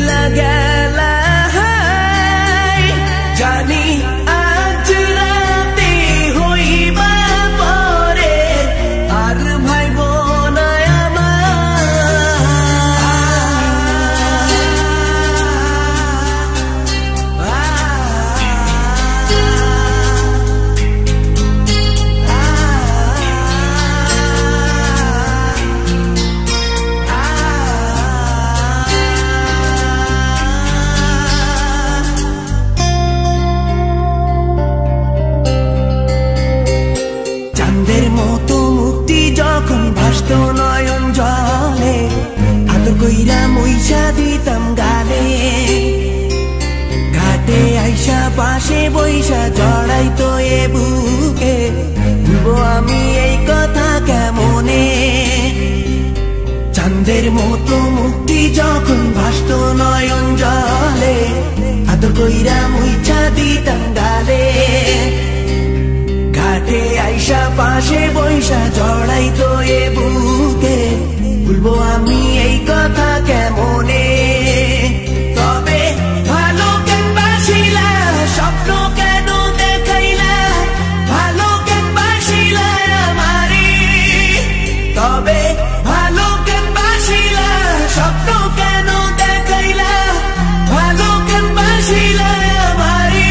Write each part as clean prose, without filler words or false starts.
চইলা গেলা জানি আজ রাতে হইবা পরে আর ভাইব না মতো মুক্তি যখন ভাসত নয়ন জলে আদর কইরা মইসা দিতাম গালে ঘাটে আইসা পাশে বইসা জড়াইতো এ বুকে ভুলবো আমি এই কথা কেমনে চাঁদের মতো মুক্তি যখন ভাসত নয়ন জলে আদর কইরা মইসা দিতাম গালে ঘাটে আইসা পাশে বইসা জড়াইতো এ বুকে ভুলবো আমি এই কথা কেমনে তবে ভালো কেন বাসিলা স্বপ্ন কেন দেখাইলা ভালো কেন বাসিলা আমারে তবে ভালো কেন বাসিলা স্বপ্ন কেন দেখাইলা ভালো কেন বাসিলা আমারে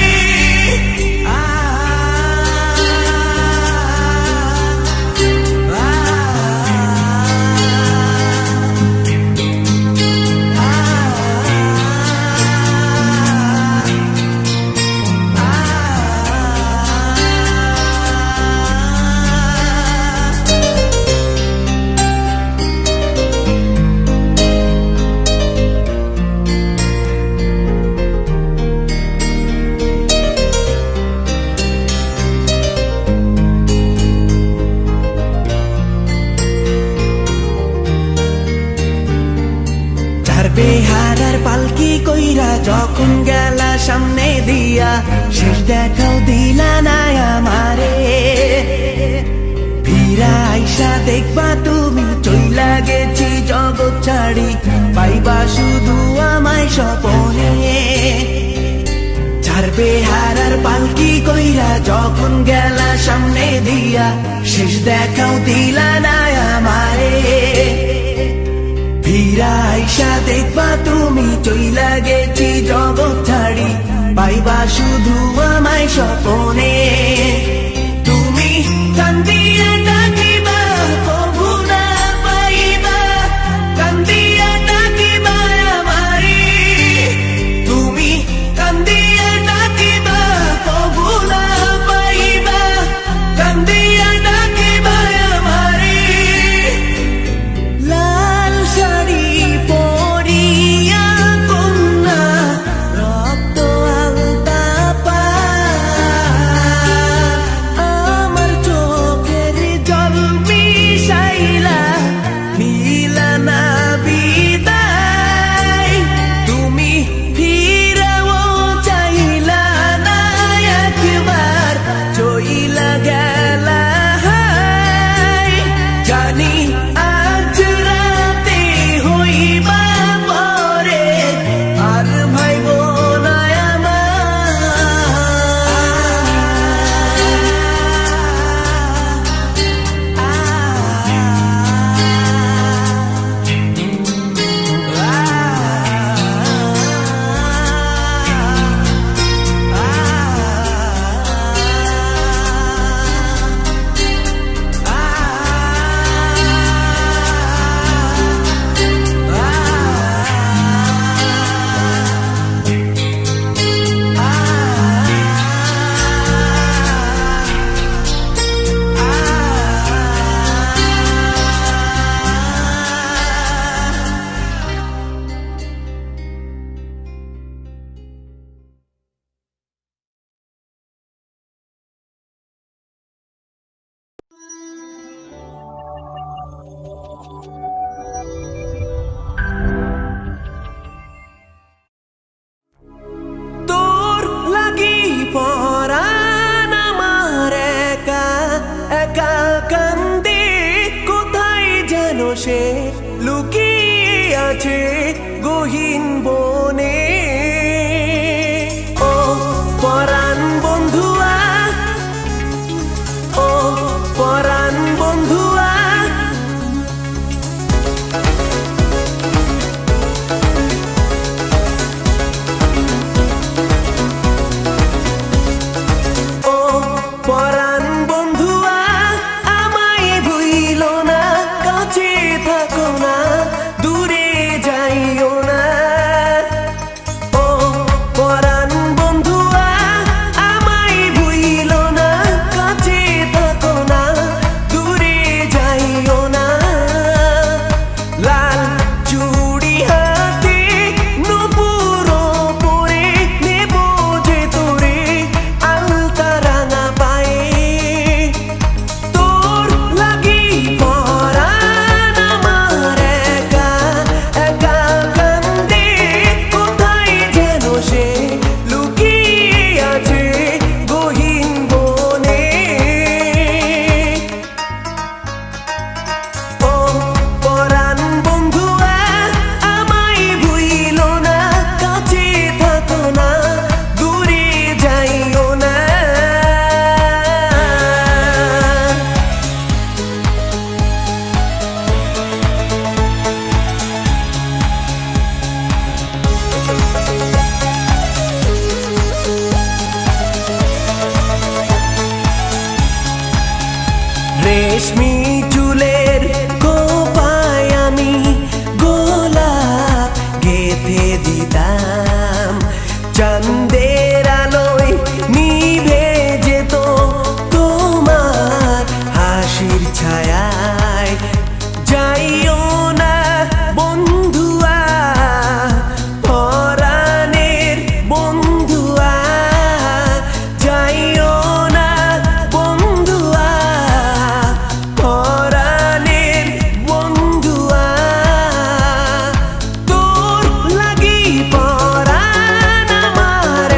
বেহারার পালকি কইরা যখন গেলা সামনে দিয়া শেষ দেখাও দিলা না আমারে ফিরা আইসা দেখবা তুমি চইলা গেছি জগৎ ছাড়ি পাইবা শুধু আমায় স্বপনে ছাড়বে হারার পালকি কইরা যখন গেলা সামনে দিয়া শেষ দেখাও দিলা না আমারে ফিরা আইসা দেখবা তুমি চইলা গেছি জগৎ ছাড়ি পাইবা শুধু আমায় স্বপনে তুমি কান্দিয়া ডাকিবা কভু না পাইবা কান্দিয়া ডাকিবা আমারে তুমি কান্দিয়া ডাকিবা কভু না পাইবা কান্দিয়া ডাকিবা আমারে রেশমি চুলের কোপায় আমি গোলাপ গেঁথে দিতাম। চাঁদের আলোয় নিভে যেত তোমার হাসির ছায়ায়। যাইও না বন্ধুয়া, পরাণের বন্ধুয়া, যাইও না বন্ধুয়া, পরাণের বন্ধুয়া। তোর লাগি পরাণ আমার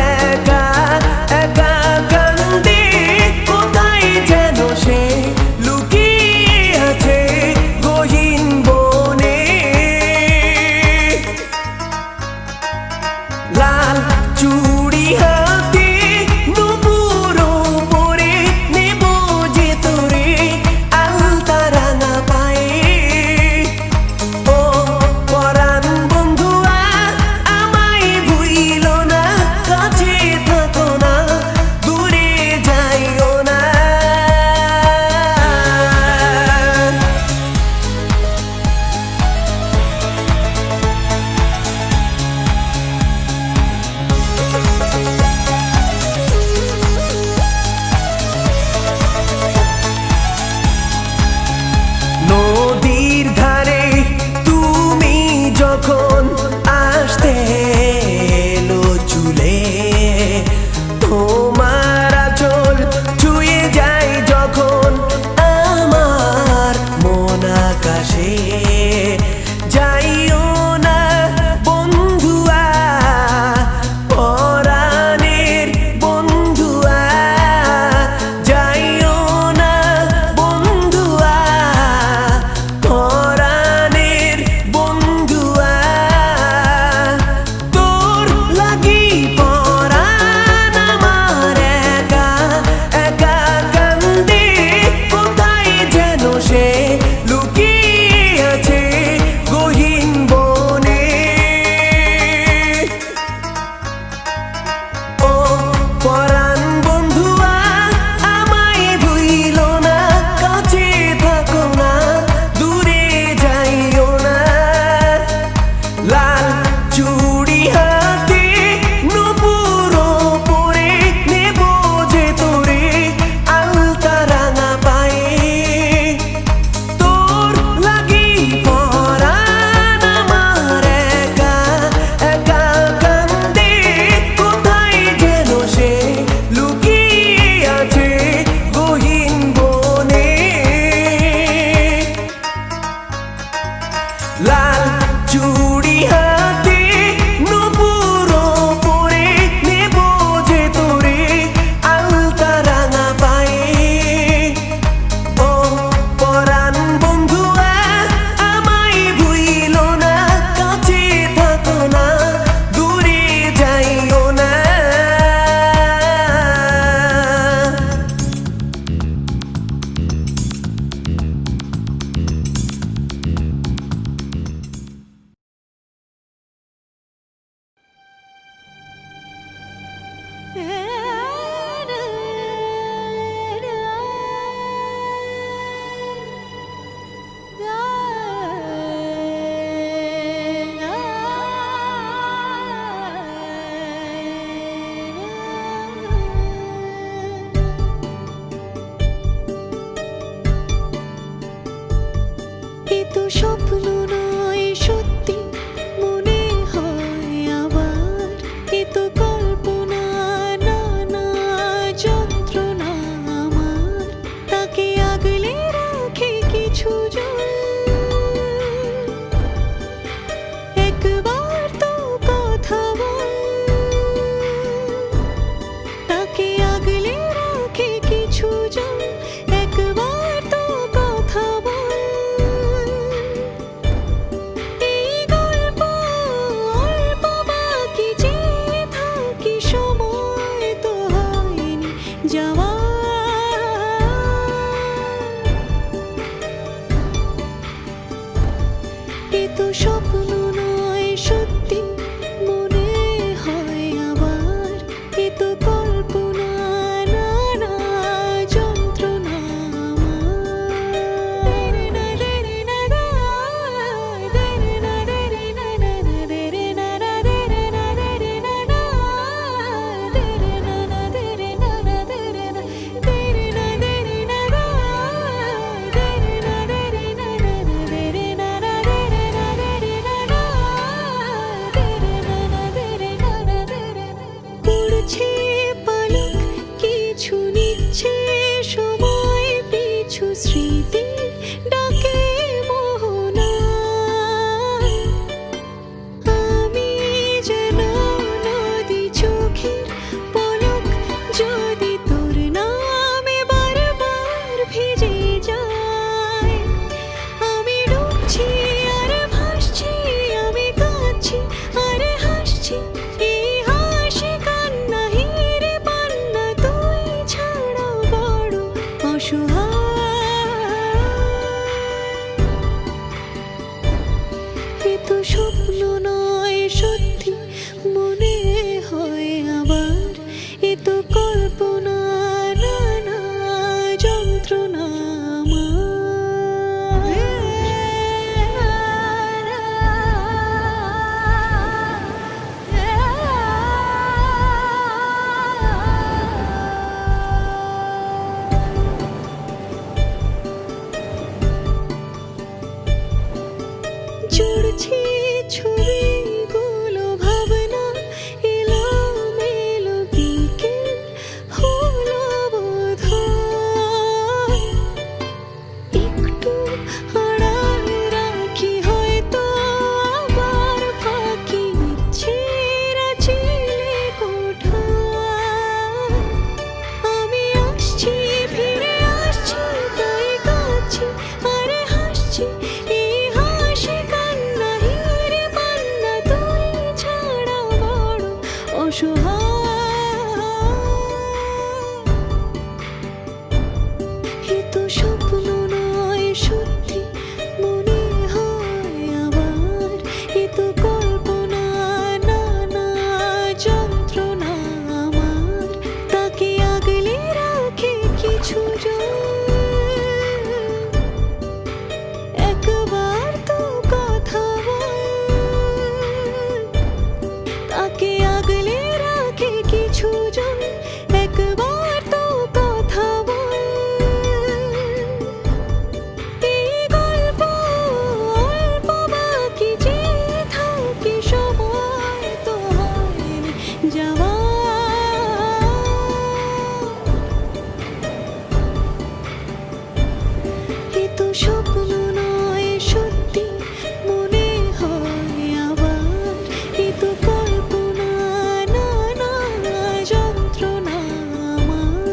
কাঁদছি এই হাসি কান্না হিরে পান্না তুই ছাড়া বড় অসহায় এ তো স্বপ্ন নয় সত্যি মনে হয় আবার এ তো কল্পনা নানা যন্ত্রণা জুড়ছি ছবিগুলো ভাবনা এলোমেলো বিকেল হলো বোধহয় একটু আড়াল রাখি হয়তো আবার ফাঁকি ছেঁড়া ছিলে কোঠায় আমি আসছি ফিরে আসছি তাই কাঁদছি আরে হাসছি এই হাসি কান্না হিরে পান্না তুই ছাড়া বড় অসহায় এ তো স্বপ্ন নয় সত্যি মনে হয় আবার এ তো কল্পনা নানা যন্ত্রণা আমার তাকে আগলে রাখে কিছু একবার তো কথা বল তাকে আগলে রাখে কিছু জন একবার তো কথা বল এই গল্প অল্প বাকি যে থাকি সময় তো হয়নি যাওয়া এ তো স্বপ্ন নয় সত্যি মনে হয় আবার এ তো কল্পনা নানা যন্ত্রণা আমার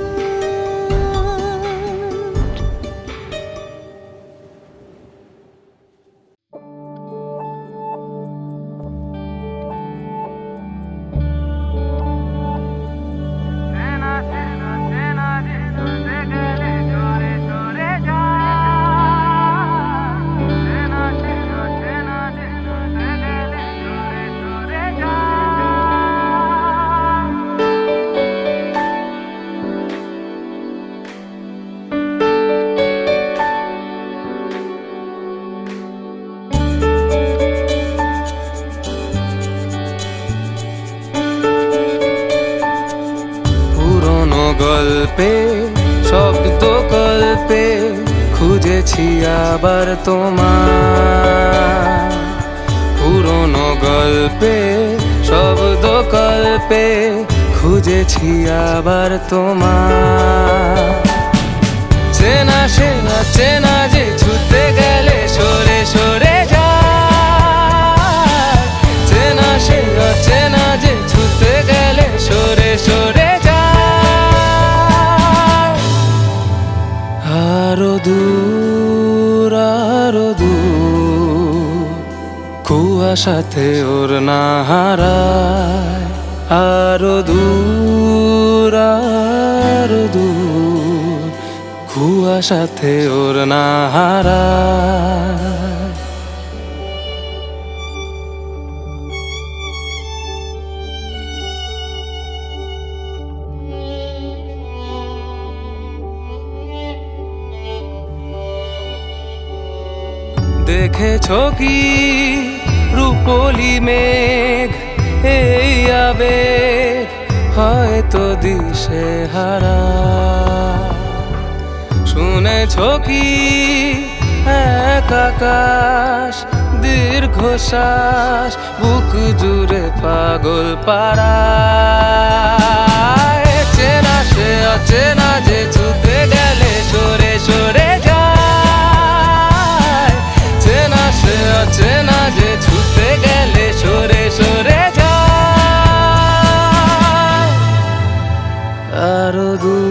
পুরনো গল্পে শব্দ কল্পে খুঁজেছি আবার তোমার পুরনো গল্পে শব্দ কল্পে খুঁজেছি আবার তোমার চেনা সে চেনা যে ছুটে গেলে সরে সরে যায় চেনা সে চেনা যে ছুটে গেলে সরে সরে যায় আরো দূর কুয়াশাতে ওর না হারায় আরো দূর কুয়াশাতে ওর না হারায় দেখেছো কি রূপলি মেঘ এই আবেগ হয়তো দিশে হারা শুনেছো কি এক আকাশ দীর্ঘশ্বাস বুক জুড়ে পাগল পারা চেনা সে অচেনা যে ছুটে গেলে সরে সরে যায় চেনা সে অচেনা যে ছুটে গেলে সরে সরে যায় আরো দূর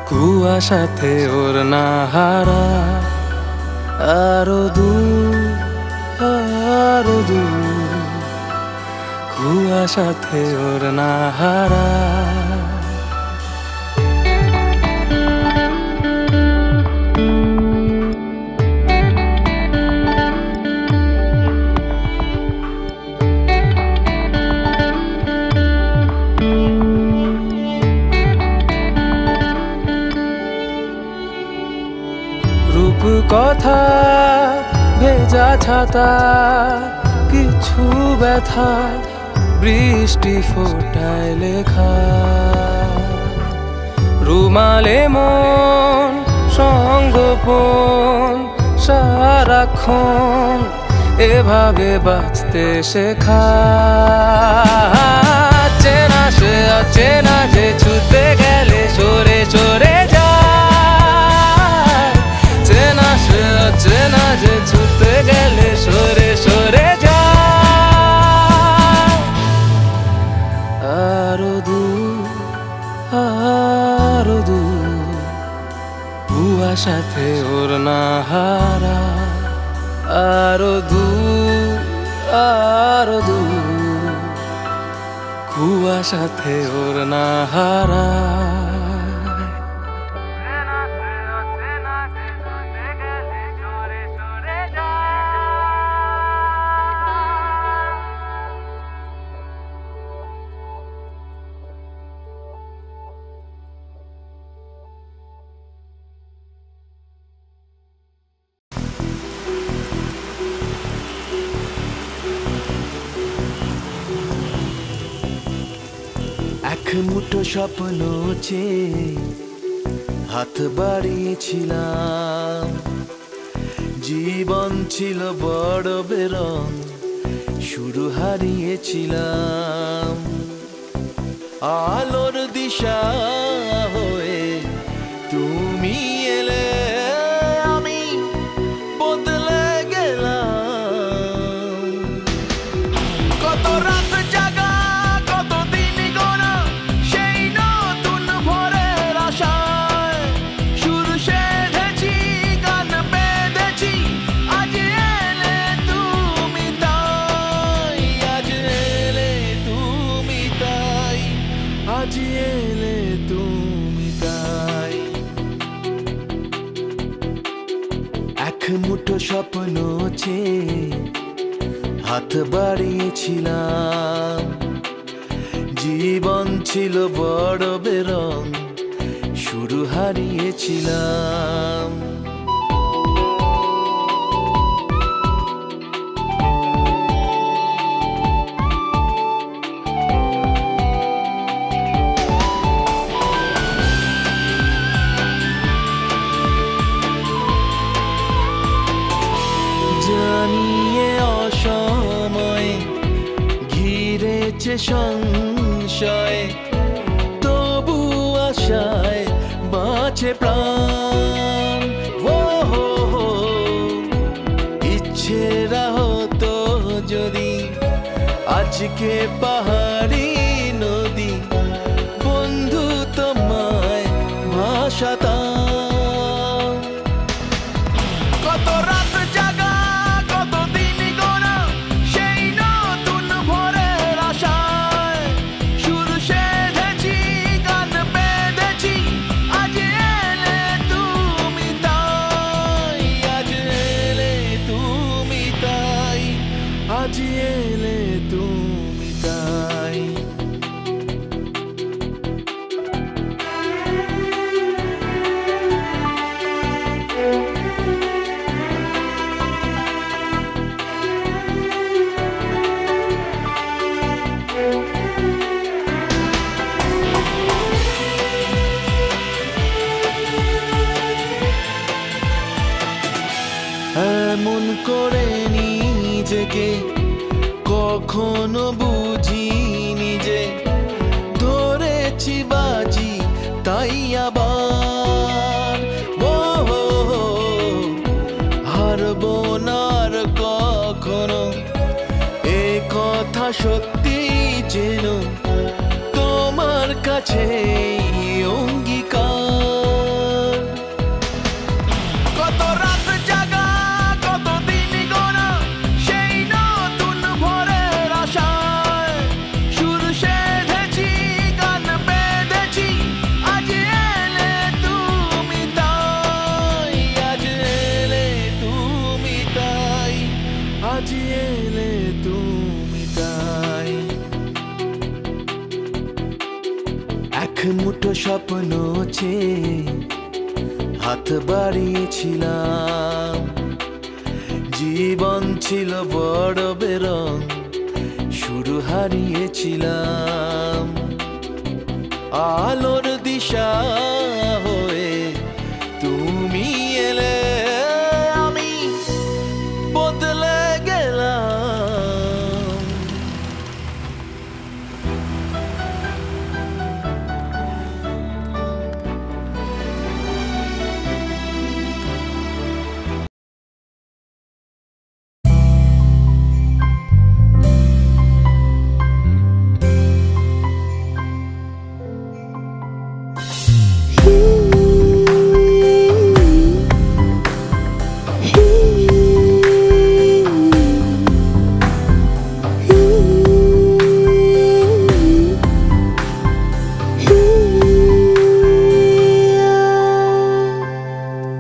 কুয়াশাতে ওর না হারা আরো দূর আরো দূর কুয়াশাতে ওড়না হারা কথা ভেজা ছাতা কিছু ব্যথা বৃষ্টি ফোটায় লেখা রুমালে মন সঙ্গোপন সারাক্ষণ এভাবে বাঁচতে শেখা চেনা সে অচেনা যে ছুটে গেলে সরে সরে চেনা যে ছুটে গেলে সরে সরে যায় আরো দূর কুয়াশাতে ওড়না হারা আরো দূর কুয়াশাতে ওড়না হারা এক মুঠো স্বপ্ন চেয়ে হাত বাড়িয়েছিলাম জীবন ছিল বড় বেরং শুরু হারিয়েছিলাম আলোর দিশা হয়ে তুমি এলে আমি বদলে গেলাম কত রাত জাগা কত দিন গোনা সেই নতুন ভোরের আশায় সুর সেধেছি গান বেঁধেছি আজ এলে তুমি তাই আজ এলে তুমি তাই আজ এলে তুমি তাই এক মুঠো স্বপ্ন চেয়ে হাত বাড়িয়েছিলাম জীবন ছিল বড় বেরং শুরু হারিয়েছিলাম জানিয়ে অসময়ে ঘিরেছে সংশয় তবু আশায় বাঁচে প্রাণ ইচ্ছেরা হতো যদি আজকে পাহাড়ি নদী বন্ধু তোমায় ভাসাতাম কত রাত জাগা কত দিন গোনা সেই নতুন ভোরের আশায় সুর সেধেছি গান বেঁধেছি আজ এলে তুমি তাই আজ এলে তুমি তাই আজ এলে তুমি তাই এমন করে নিজেকে কখনো বুঝিনি যে ধরেছি বাজি তাই আবার হারবো না আর কখনো এ কথা সত্যি যেন তোমার কাছে অঙ্গীকার কত রাত জাগা কত দিন গোনা সেই নতুন এলে তুমি তাই। এক মুঠো স্বপ্ন চেয়ে হাত বাড়িয়েছিলাম, জীবন ছিল বড় বেরং, শুরু হারিয়েছিলাম। আলোর দিশা হয়ে তুমি এলে, আমি বদলে গেলাম।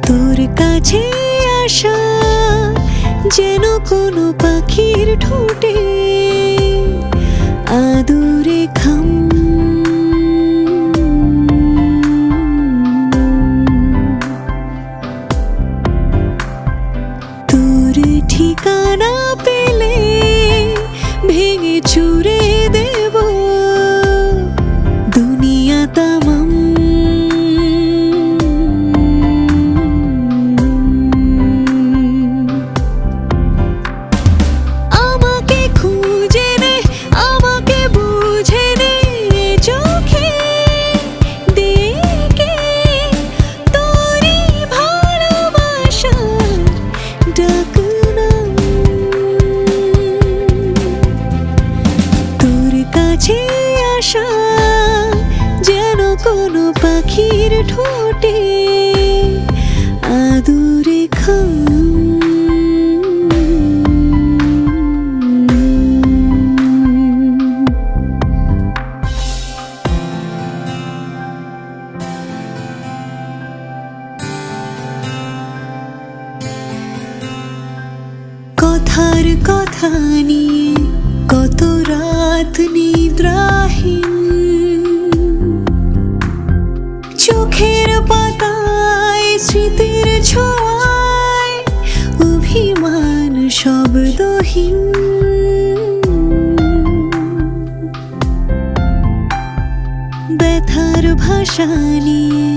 তোর কাছে আসা যেন কোনো পাখির ঠোঁটে আদুরে খাম। তোর ঠিকানা পেলে ভেঙে চুরে দেব দুনিয়া তামাম। আমাকে খুঁজে নে, আমাকে বুঝে নে, চোখে দেখে তোরই ভালোবাসার ডাক নাম। তোর কাছে আসা যেন কোনো পাখির ঠোঁটে আদুরে খাম। কথার কথা নিয়ে কত রাত নিদ্রাহীন, চোখের পাতায় স্মৃতির ছোঁয়ায় অভিমান শব্দহীন। ব্যথার ভাষা নিয়ে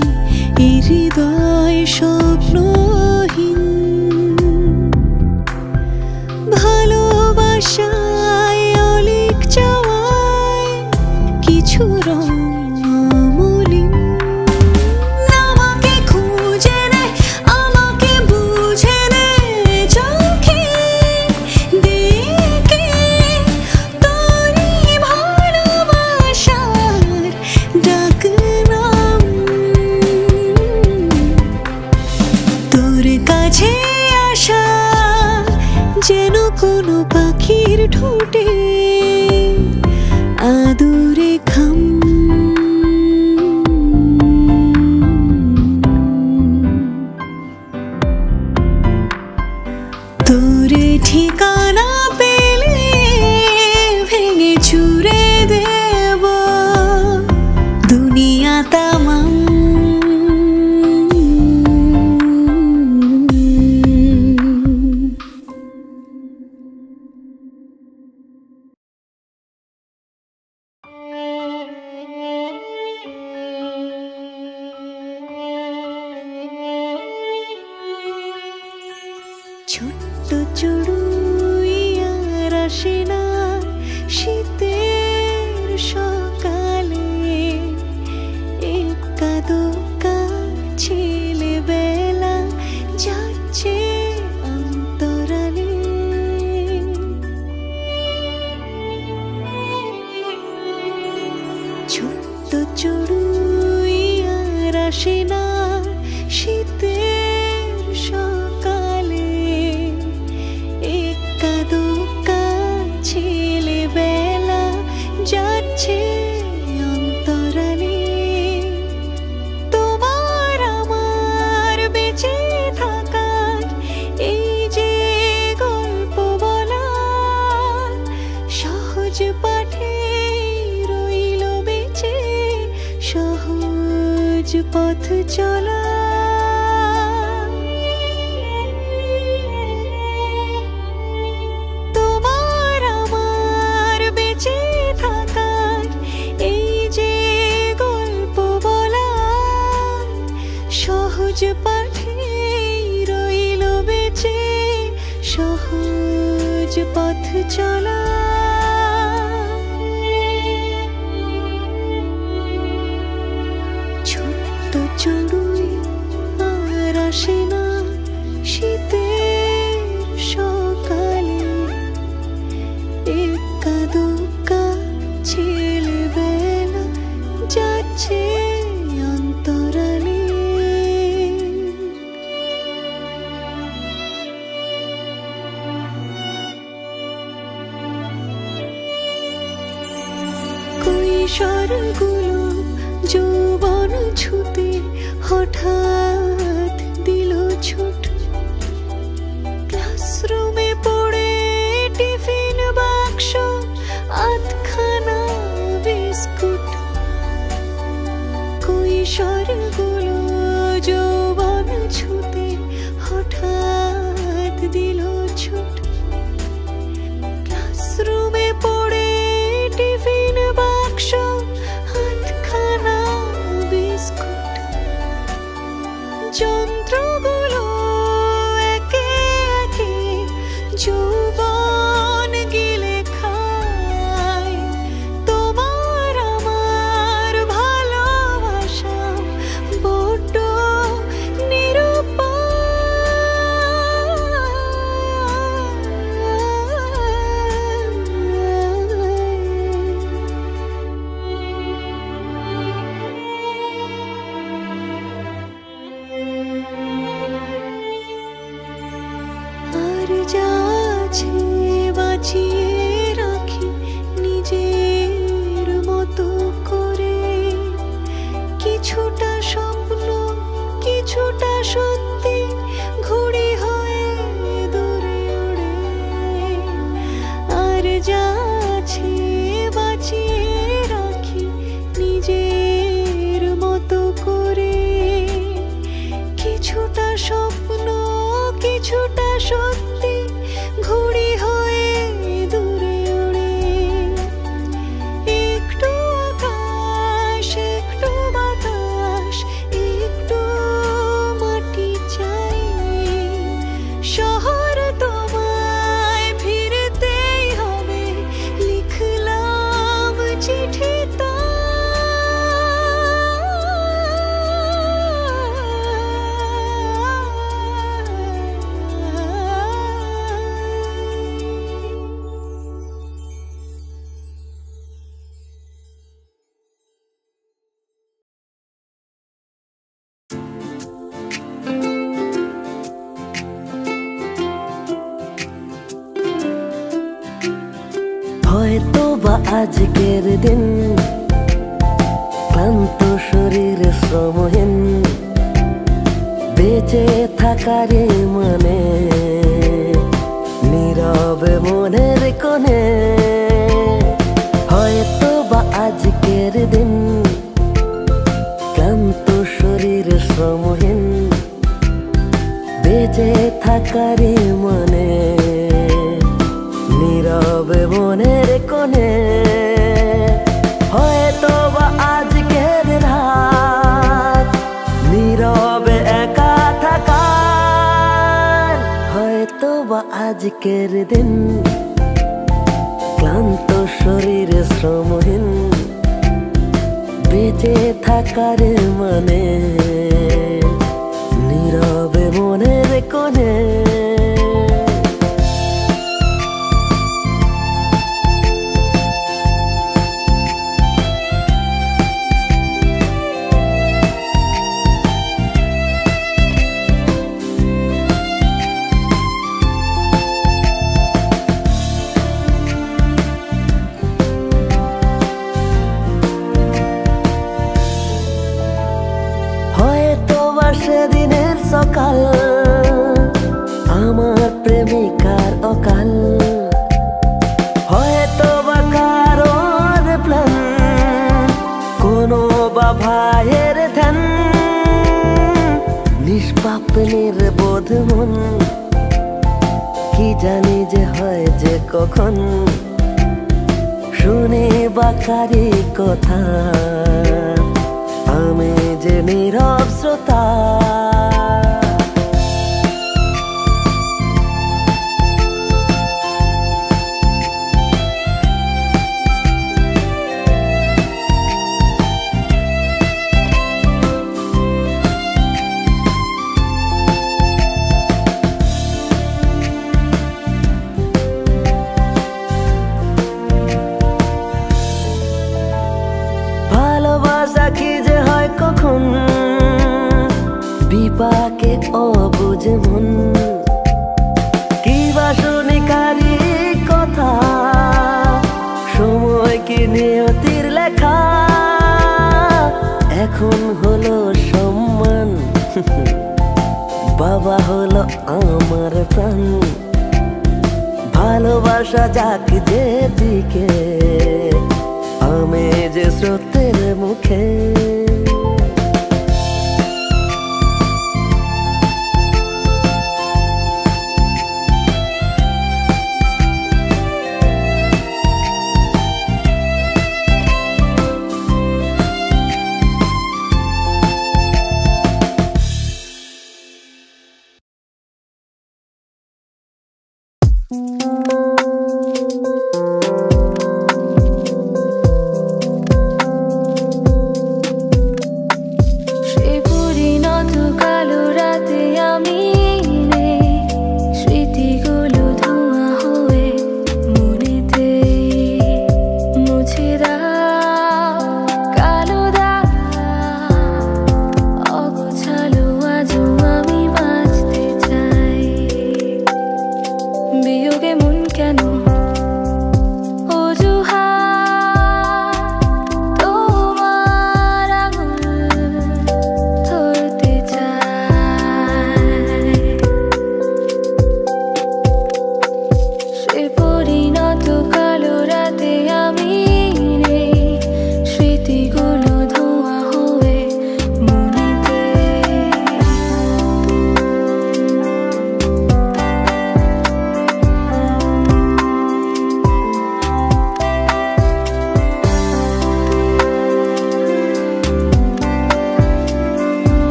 এ হৃদয় স্বপ্নহীন, ভালোবাসায় অলিক চাওয়ায় কিছু রং অমলিন। আমাকে খুঁজে নে, আমাকে বুঝে নে, চোখে দেখে তোরই ভালোবাসার ডাক নাম। তোর কাছে আসা যেন কোনো পাখির ঠোঁটে আদুরে খাম। তোর ঠিকানা পেলে ভেঙে চুরে দেব দুনিয়া তামাম। ছোট্ট চড়ুই আর আসে না শীতের সকালে, একা দোকা ছেলেবেলা যাচ্ছে অন্তরালে। ছোট্ট চড়ুই আর আসে না শীতের সকালে, একা দোকা ছেলেবেলা যাচ্ছে অন্তরালে। তোমার আমার বেঁচে থাকার এই যে গল্প বলা, পথ চলা তোমার আমার বেঁচে থাকার এই যে গল্প বলা সহজ পাঠে রইল বেঁচে সহজ পথ চলা ছোট্ট চড়ুই আর আসে না শীতের সকালে একা দুকা ছেলেবেলা যাচ্ছে অন্তরালে কৈশোরগুলো যৌবন ছুতে হঠাৎ দিল ছুট ক্লাসরুমে পড়ে টিফিন বাক্স আধখানা বিস্কুট কৈশোরগুলো যৌবন ছুতে হঠাৎ দিল ছুট ক্লাসরুমে পড়ে টিফিন বাক্স আধখানা বিস্কুট যন্ত্রগুলো একে একে যৌবন গিলে খায় তোমার আমার ভালোবাসা বড্ড আর যা আছে বাঁচিয়ে রাখি নিজের মতো করে কিছুটা স্বপ্ন কিছুটা সত্যি ঘুড়ি হয়ে দূরে উড়ে আর যা আছে বাঁচিয়ে রাখি নিজের মতো করে কিছুটা স্বপ্ন কিছুটা সত্যি ঘুড়ি হয়ে দূরে উড়ে একটু আকাশ একটু বাতাস একটু মাটি চাই শহর তোমায় ফিরতেই হবে লিখলাম চিঠি হয়তো বা আজকের দিন ক্লান্ত শরীরে শ্রমহীন বেঁচে থাকারে মানে নীরবে মনের কোণে হয়তো বা আজকের দিন ক্লান্ত শরীরে শ্রমহীন বেঁচে থাকারে মানে নীরবে মনের কোণে হয়তো বা আজকের রাত নীরবে একা থাকার হয়তো বা আজকের দিন ক্লান্ত শরীরে শ্রমহীন বেঁচে থাকার মানে নীরবে মনের কোণে কখন শুনি বাকারি কথা আমি যে নীরব শ্রোতা ভালোবাসা কি যে হয় কখন বিপাকে অবুঝ মন কি বাসনিকারী কথা সময় কি নিয়তির লেখা এখন হলো সম্মান বাবা হলো আমার প্রাণ ভালোবাসা যাক যেদিকে আমি যে স্রোতের মুখে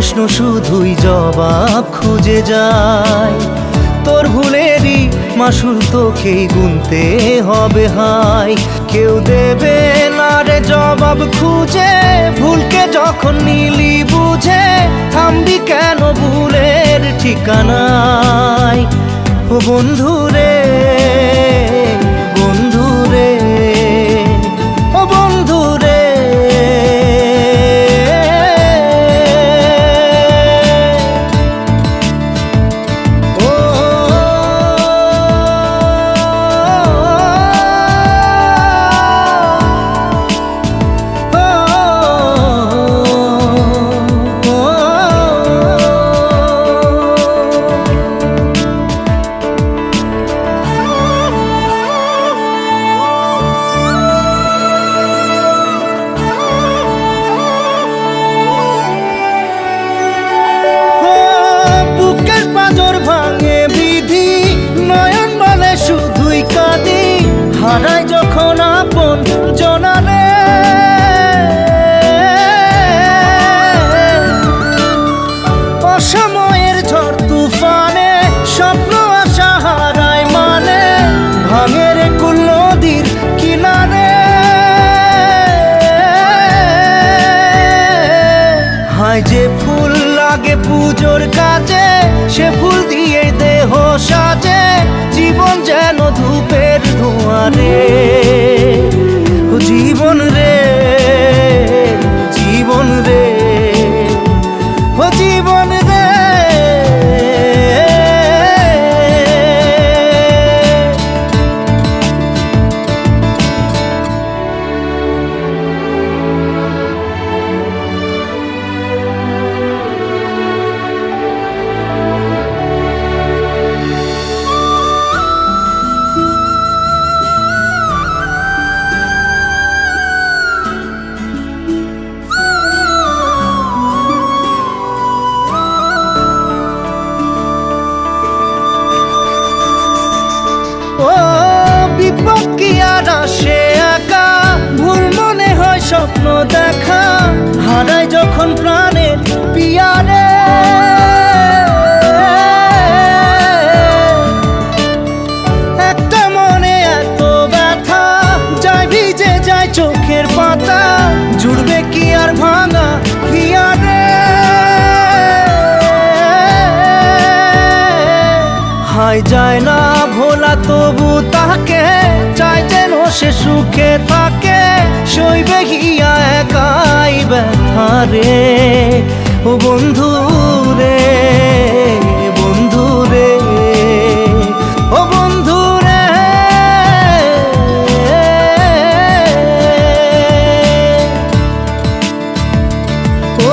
প্রশ্ন শুধুই জবাব খুঁজে যায়। তোর ভুলেরই মাসুল তোকেই গুনতে হবে হাই। কেউ দেবে না রে জবাব খুঁজে, ভুলকে যখন নিলি বুঝে থামবি কেন ভুলের ঠিকানায়। ও বন্ধু রে, বন্ধু রে, ও বন্ধু রে। হারাই যখন আপন জনারে, অসময়ের ঝড় তুফানে স্বপ্ন আশা হারায় মানে, ভাঙে রে কুল নদীর কিনারে। হায় যে ফুল লাগে পুজোর কাজে, সে ফুল দিয়ে দেহ সাজে, জীবন যেন ধূপের ধোঁয়ারে। ও জীবন রে, জীবন রে, ও জীবন রে। ও বিপদ কি আর আসে একা, ভুল মনে হয় স্বপ্ন দেখা, হারাই যখন প্রাণের পিয়ারে। একটা মনে এত ব্যথা, যায় ভিজে যায় চোখের পাতা, জুড়বে কি আর ভাঙা হিয়ারে। হায় যায় না ভোলা তবু তাকে, চাই যেন সে সুখে থাকে, সইবে হিয়া একাই ব্যথা রে। ও বন্ধু রে, বন্ধু রে, ও বন্ধু রে। ও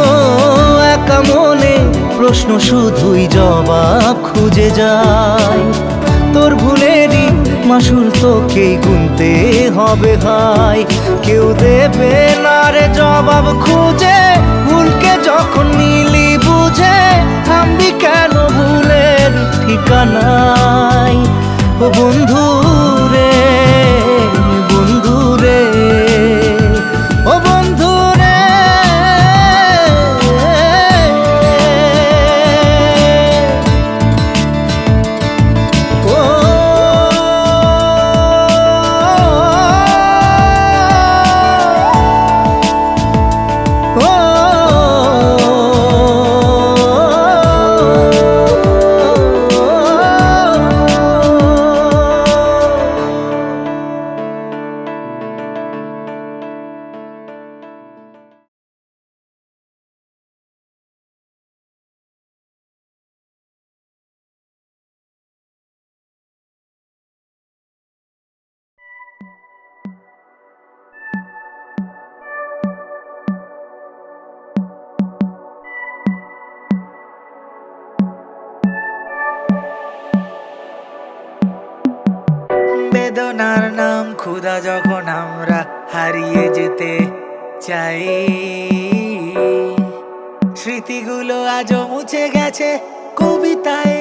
একা মনে প্রশ্ন শুধুই জবাব খুঁজে যায়। তোর ভুলেরই মাসুল তোকেই গুনতে হবে হাই। কেউ দেবে না রে জবাব খুঁজে, ভুলকে যখন নিলি বুঝে থামবি কেন ভুলের ঠিকানায়। ও বন্ধু রে, বন্ধু রে, ও বন্ধু রে। বেদনার নাম ক্ষুধা যখন আমরা হারিয়ে যেতে চাই, স্মৃতিগুলো আজও মুছে গেছে কবিতায়।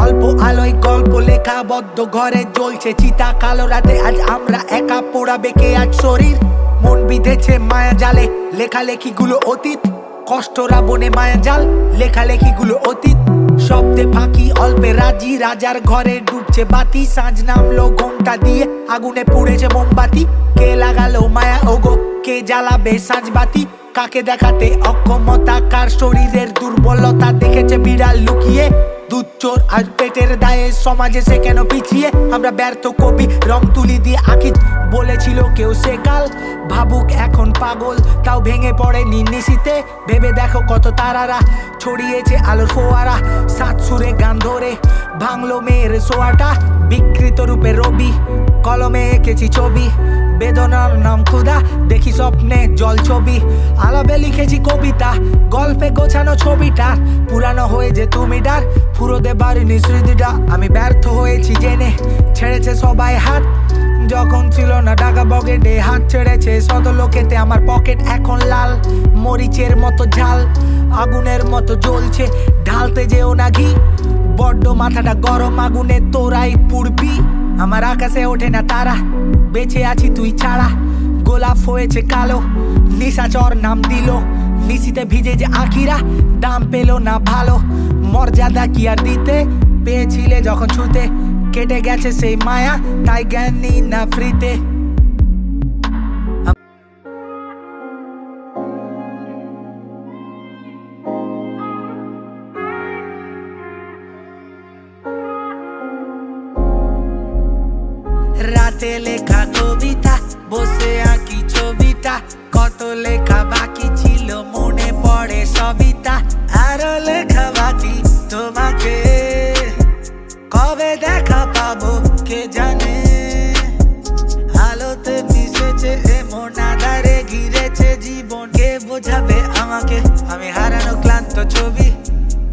অল্প আলোয় গল্প লেখা বদ্ধ ঘরে জ্বলছে চিতা, কালো রাতে আজ আমরা একা পোড়াবে কে আজ শরীর। মন বিঁধেছে মায়া জালে লেখালেখিগুলো অতীত, কষ্টরা বনে মায়া জাল, লেখালেখিগুলো অতীত, শব্দে ফাঁকি অল্পে রাজি, রাজার ঘরে ডুবছে বাতি, সাঁঝ নামলো ঘোমটা দিয়ে, আগুনে পুড়েছে মোমবাতি, কে লাগালো মায়া ওগো, কে জ্বালাবে সাঁঝ বাতি, কাকে দেখাতে অক্ষমতা, কার শরীরের দুর্বলতা, দেখেছে বিড়াল লুকিয়ে, দুধ চোর আর পেটের দায়ে, সমাজে সে কেন পিছিয়ে, আমরা ব্যর্থ কবি রং তুলি দিয়ে আঁকি, বলেছিল কেউ সে কাল, ভাবুক এখন পাগল, তাও ভেঙে পড়ে নিশিতে, ভেবে দেখো কত তারারা ছড়িয়েছে আলোর ফোয়ারা, সাত সুরে গান ধরে ভাঙলো মেয়ের সোয়াটা, বিকৃত রূপে রবি, কলমে এঁকেছি ছবি, বেদনার নাম ক্ষুধা, দেখি স্বপ্নে জল ছবি, আলাপে লিখেছি কবিতা, গল্পে গোছানো ছবিটা, পুরানো হয়ে যে তুমি ডার, ফুরোতে পারিনি স্মৃতিটা, আমি ব্যর্থ হয়েছি জেনে, ছেড়েছে সবাই হাত, যখন ছিল না টাকা পকেটে, হাত ছেড়েছে শত লোকেতে, আমার পকেট এখন লাল, মরিচের মতো ঝাল, আগুনের মতো জ্বলছে, ঢালতে যেও না ঘি, বড্ড মাথাটা গরম, আগুনে তোরাই পুড়বি, আমার আকাশে ওঠে না তারা, বেঁচে আছি তুই ছাড়া, গোলাপ হয়েছে কালো, নিশাচর নাম দিল, নিশিতে ভিজে যে আখিরা, দাম পেল না ভালো, মর্যাদা কি আর দিতে, পেয়েছিলে যখন ছুতে, কেটে গেছে সেই মায়া, তাই জ্ঞান নি না ফ্রিতে। রাতে লেখা কবিতা, বসে আঁকি ছবিটা, কত লেখা বাকি ছিল মনে পড়ে সবিতা, আরো লেখা বাকি তোমাকে কবে দেখা পাবো কে জানে, আলোতে মিশেছে এমন আধারে ঘিরেছে জীবন, কে বোঝাবে আমাকে আমি হারানো ক্লান্ত ছবি,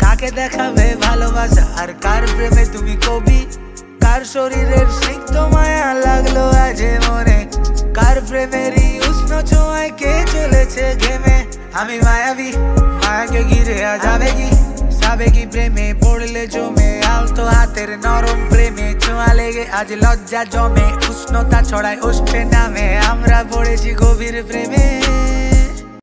কাকে দেখাবে ভালোবাসা আর কার প্রেমে তুমি কবি, কার শরীরের সিক্ত মায়া লাগলো আজ মনে, কার প্রেমেরই উষ্ণ ছোঁয়ায় কে চলেছে ঘেমে, আমি মায়াবী মায়াকে ঘিরে আজ আবেগী, সাবেগী প্রেমে পড়লে জমে, আলতো হাতের নরম প্রেমে ছোঁয়া লেগে আজ লজ্জা জমে, উষ্ণতা ছড়ায় ওষ্ঠে নামে, আমরা পড়েছি গভীর প্রেমে।